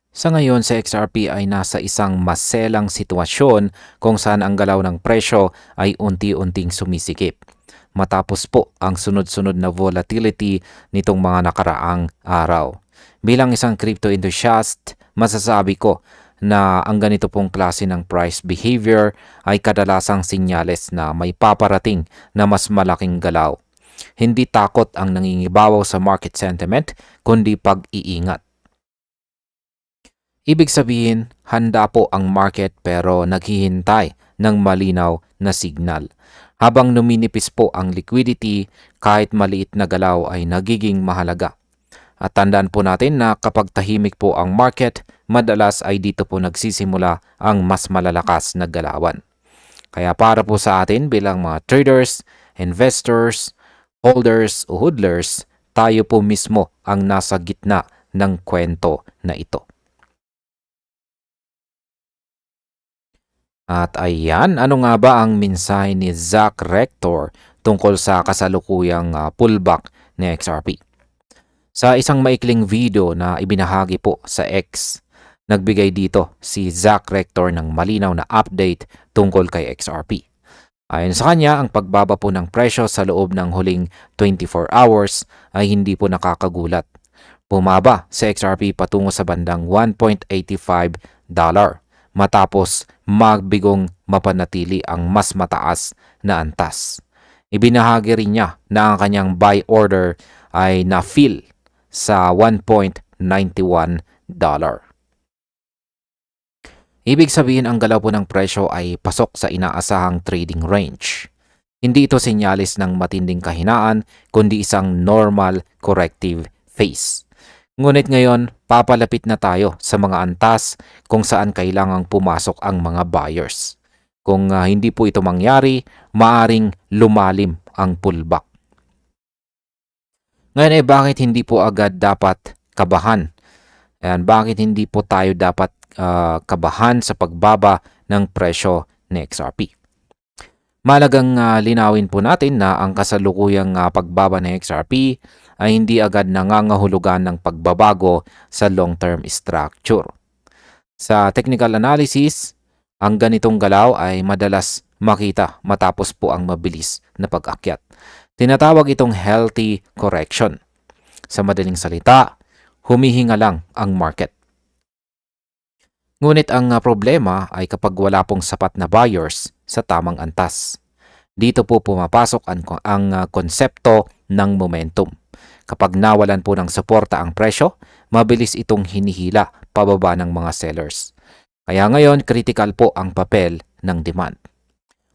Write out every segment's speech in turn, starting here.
Sa ngayon sa XRP ay nasa isang maselang sitwasyon kung saan ang galaw ng presyo ay unti-unting sumisikip. Matapos po ang sunod-sunod na volatility nitong mga nakaraang araw. Bilang isang crypto enthusiast, masasabi ko na ang ganito pong klase ng price behavior ay kadalasang sinyales na may paparating na mas malaking galaw. Hindi takot ang nangingibabaw sa market sentiment, kundi pag-iingat. Ibig sabihin, handa po ang market pero naghihintay ng malinaw na signal. Habang numinipis po ang liquidity, kahit maliit na galaw ay nagiging mahalaga. At tandaan po natin na kapag tahimik po ang market, madalas ay dito po nagsisimula ang mas malalakas na galawan. Kaya para po sa atin bilang mga traders, investors, holders o hodlers, tayo po mismo ang nasa gitna ng kwento na ito. At ayan, ano nga ba ang mensahe ni Zach Rector tungkol sa kasalukuyang pullback ni XRP? Sa isang maikling video na ibinahagi po sa X, nagbigay dito si Zach Rector ng malinaw na update tungkol kay XRP. Ayon sa kanya, ang pagbaba po ng presyo sa loob ng huling 24 hours ay hindi po nakakagulat. Bumaba sa XRP patungo sa bandang $1.85 matapos magbigong mapanatili ang mas mataas na antas. Ibinahagi rin niya na ang kanyang buy order ay na-fill sa $1.91. Ibig sabihin ang galaw po ng presyo ay pasok sa inaasahang trading range. Hindi ito senyalis ng matinding kahinaan kundi isang normal corrective phase. Ngunit ngayon, papalapit na tayo sa mga antas kung saan kailangang pumasok ang mga buyers. Kung hindi po ito mangyari, maaring lumalim ang pullback. Ngayon ay bakit hindi po agad dapat kabahan? Ayan, bakit hindi po tayo dapat kabahan sa pagbaba ng presyo ni XRP? Malagang linawin po natin na ang kasalukuyang pagbaba ng XRP ay hindi agad nangangahulugan ng pagbabago sa long-term structure. Sa technical analysis, ang ganitong galaw ay madalas makita matapos po ang mabilis na pag-akyat. Tinatawag itong healthy correction. Sa madaling salita, humihinga lang ang market. Ngunit ang problema ay kapag wala pong sapat na buyers sa tamang antas. Dito po pumapasok ang konsepto ng momentum. Kapag nawalan po ng suporta ang presyo, mabilis itong hinihila pababa ng mga sellers. Kaya ngayon, critical po ang papel ng demand.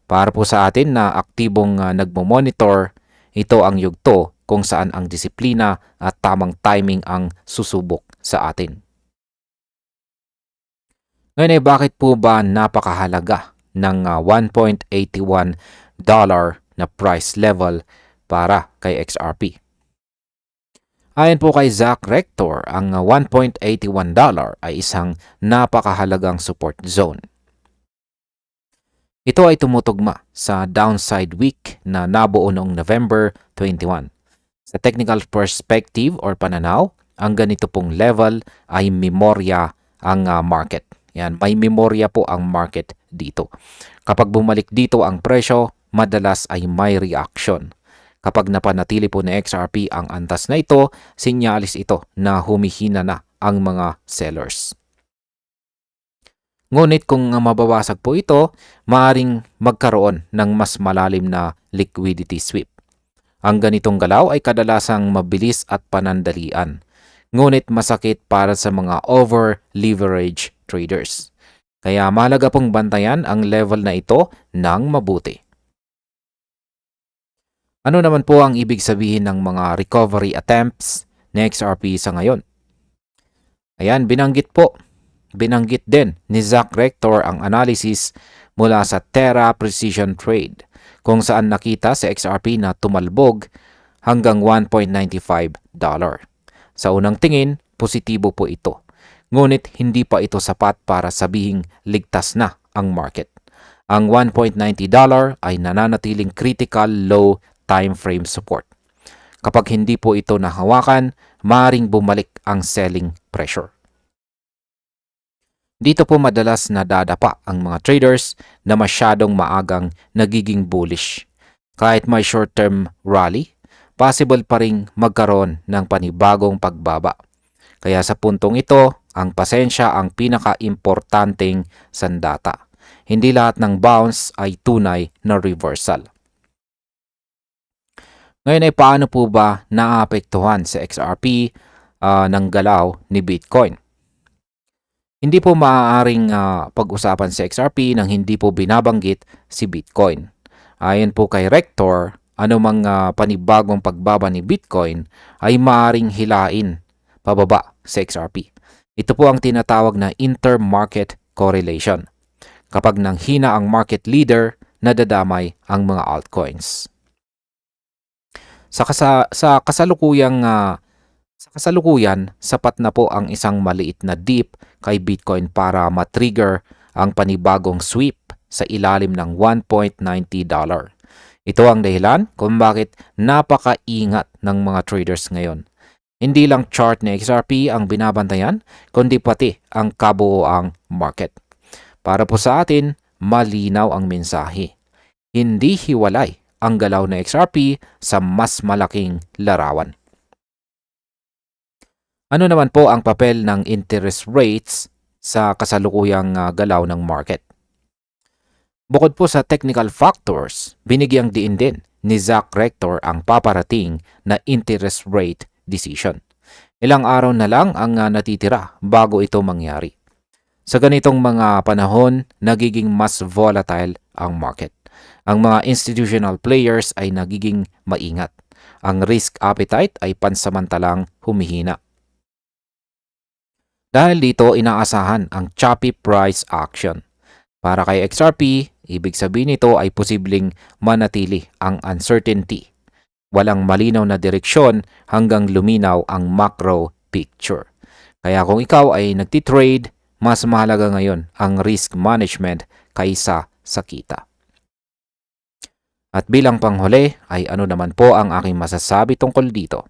Para po sa atin na aktibong nagmo-monitor, ito ang yugto kung saan ang disiplina at tamang timing ang susubok sa atin. Ngayon ay bakit po ba napakahalaga ng $1.81 na price level para kay XRP? Ayon po kay Zach Rector, ang $1.81 ay isang napakahalagang support zone. Ito ay tumutugma sa downside week na nabuo noong November 21. Sa technical perspective or pananaw, ang ganito pong level ay memorya ang market. Yan, may memorya po ang market dito. Kapag bumalik dito ang presyo, madalas ay may reaction. Kapag napanatili po ni XRP ang antas na ito, sinyalis ito na humihina na ang mga sellers. Ngunit kung mababasag po ito, maaaring magkaroon ng mas malalim na liquidity sweep. Ang ganitong galaw ay kadalasang mabilis at panandalian, ngunit masakit para sa mga over-leverage traders. Kaya mahalaga pong bantayan ang level na ito ng mabuti. Ano naman po ang ibig sabihin ng mga recovery attempts ni XRP sa ngayon? Ayan, binanggit din ni Zach Rector ang analysis mula sa Terra Precision Trade kung saan nakita sa XRP na tumalbog hanggang $1.95. Sa unang tingin, positibo po ito. Ngunit hindi pa ito sapat para sabihing ligtas na ang market. Ang $1.90 ay nananatiling critical low time frame support. Kapag hindi po ito nahawakan, maaaring bumalik ang selling pressure. Dito po madalas nadadapa ang mga traders na masyadong maagang nagiging bullish. Kahit may short-term rally, possible pa ring magkaroon ng panibagong pagbaba. Kaya sa puntong ito, ang pasensya ang pinaka-importanting sandata. Hindi lahat ng bounce ay tunay na reversal. Ngayon ay paano po ba naapektuhan sa XRP ng galaw ni Bitcoin? Hindi po maaaring pag-usapan sa XRP nang hindi po binabanggit si Bitcoin. Ayon po kay Rector, anumang panibagong pagbaba ni Bitcoin ay maaaring hilain pababa sa XRP. Ito po ang tinatawag na intermarket correlation. Kapag nanghina ang market leader, nadadamay ang mga altcoins. Sa kasalukuyan, sapat na po ang isang maliit na dip kay Bitcoin para matrigger ang panibagong sweep sa ilalim ng $1.90. Ito ang dahilan kung bakit napakaingat ng mga traders ngayon. Hindi lang chart ni XRP ang binabantayan, kundi pati ang kabuoang market. Para po sa atin, malinaw ang mensahe. Hindi hiwalay ang galaw ng XRP sa mas malaking larawan. Ano naman po ang papel ng interest rates sa kasalukuyang galaw ng market? Bukod po sa technical factors, binigyang diin din ni Zach Rector ang paparating na interest rate decision. Ilang araw na lang ang natitira bago ito mangyari. Sa ganitong mga panahon, nagiging mas volatile ang market. Ang mga institutional players ay nagiging maingat. Ang risk appetite ay pansamantalang humihina. Dahil dito, inaasahan ang choppy price action. Para kay XRP, ibig sabihin nito ay posibleng manatili ang uncertainty. Walang malinaw na direksyon hanggang luminaw ang macro picture. Kaya kung ikaw ay nagtitrade, mas mahalaga ngayon ang risk management kaysa sa kita. At bilang panghuli ay ano naman po ang aking masasabi tungkol dito?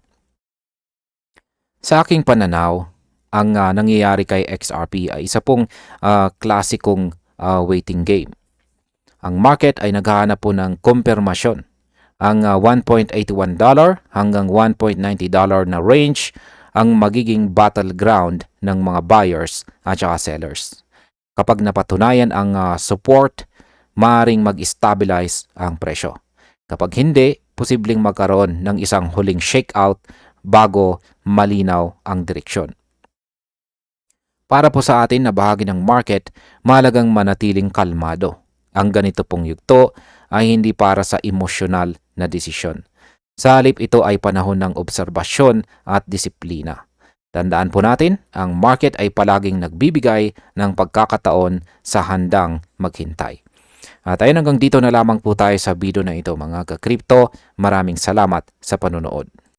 Sa aking pananaw, ang nangyayari kay XRP ay isa pong klasikong waiting game. Ang market ay naghahanap po ng kumpirmasyon. Ang $1.81 hanggang $1.90 na range ang magiging battleground ng mga buyers at saka sellers. Kapag napatunayan ang support, maaaring mag-stabilize ang presyo. Kapag hindi, posibleng magkaroon ng isang huling shakeout bago malinaw ang direksyon. Para po sa atin na bahagi ng market, mahalagang manatiling kalmado. Ang ganito pong yugto ay hindi para sa emosyonal na desisyon. Sa halip ito ay panahon ng obserbasyon at disiplina. Tandaan po natin, ang market ay palaging nagbibigay ng pagkakataon sa handang maghintay. At ayun, hanggang dito na lamang po tayo sa video na ito mga ka-crypto. Maraming salamat sa panonood.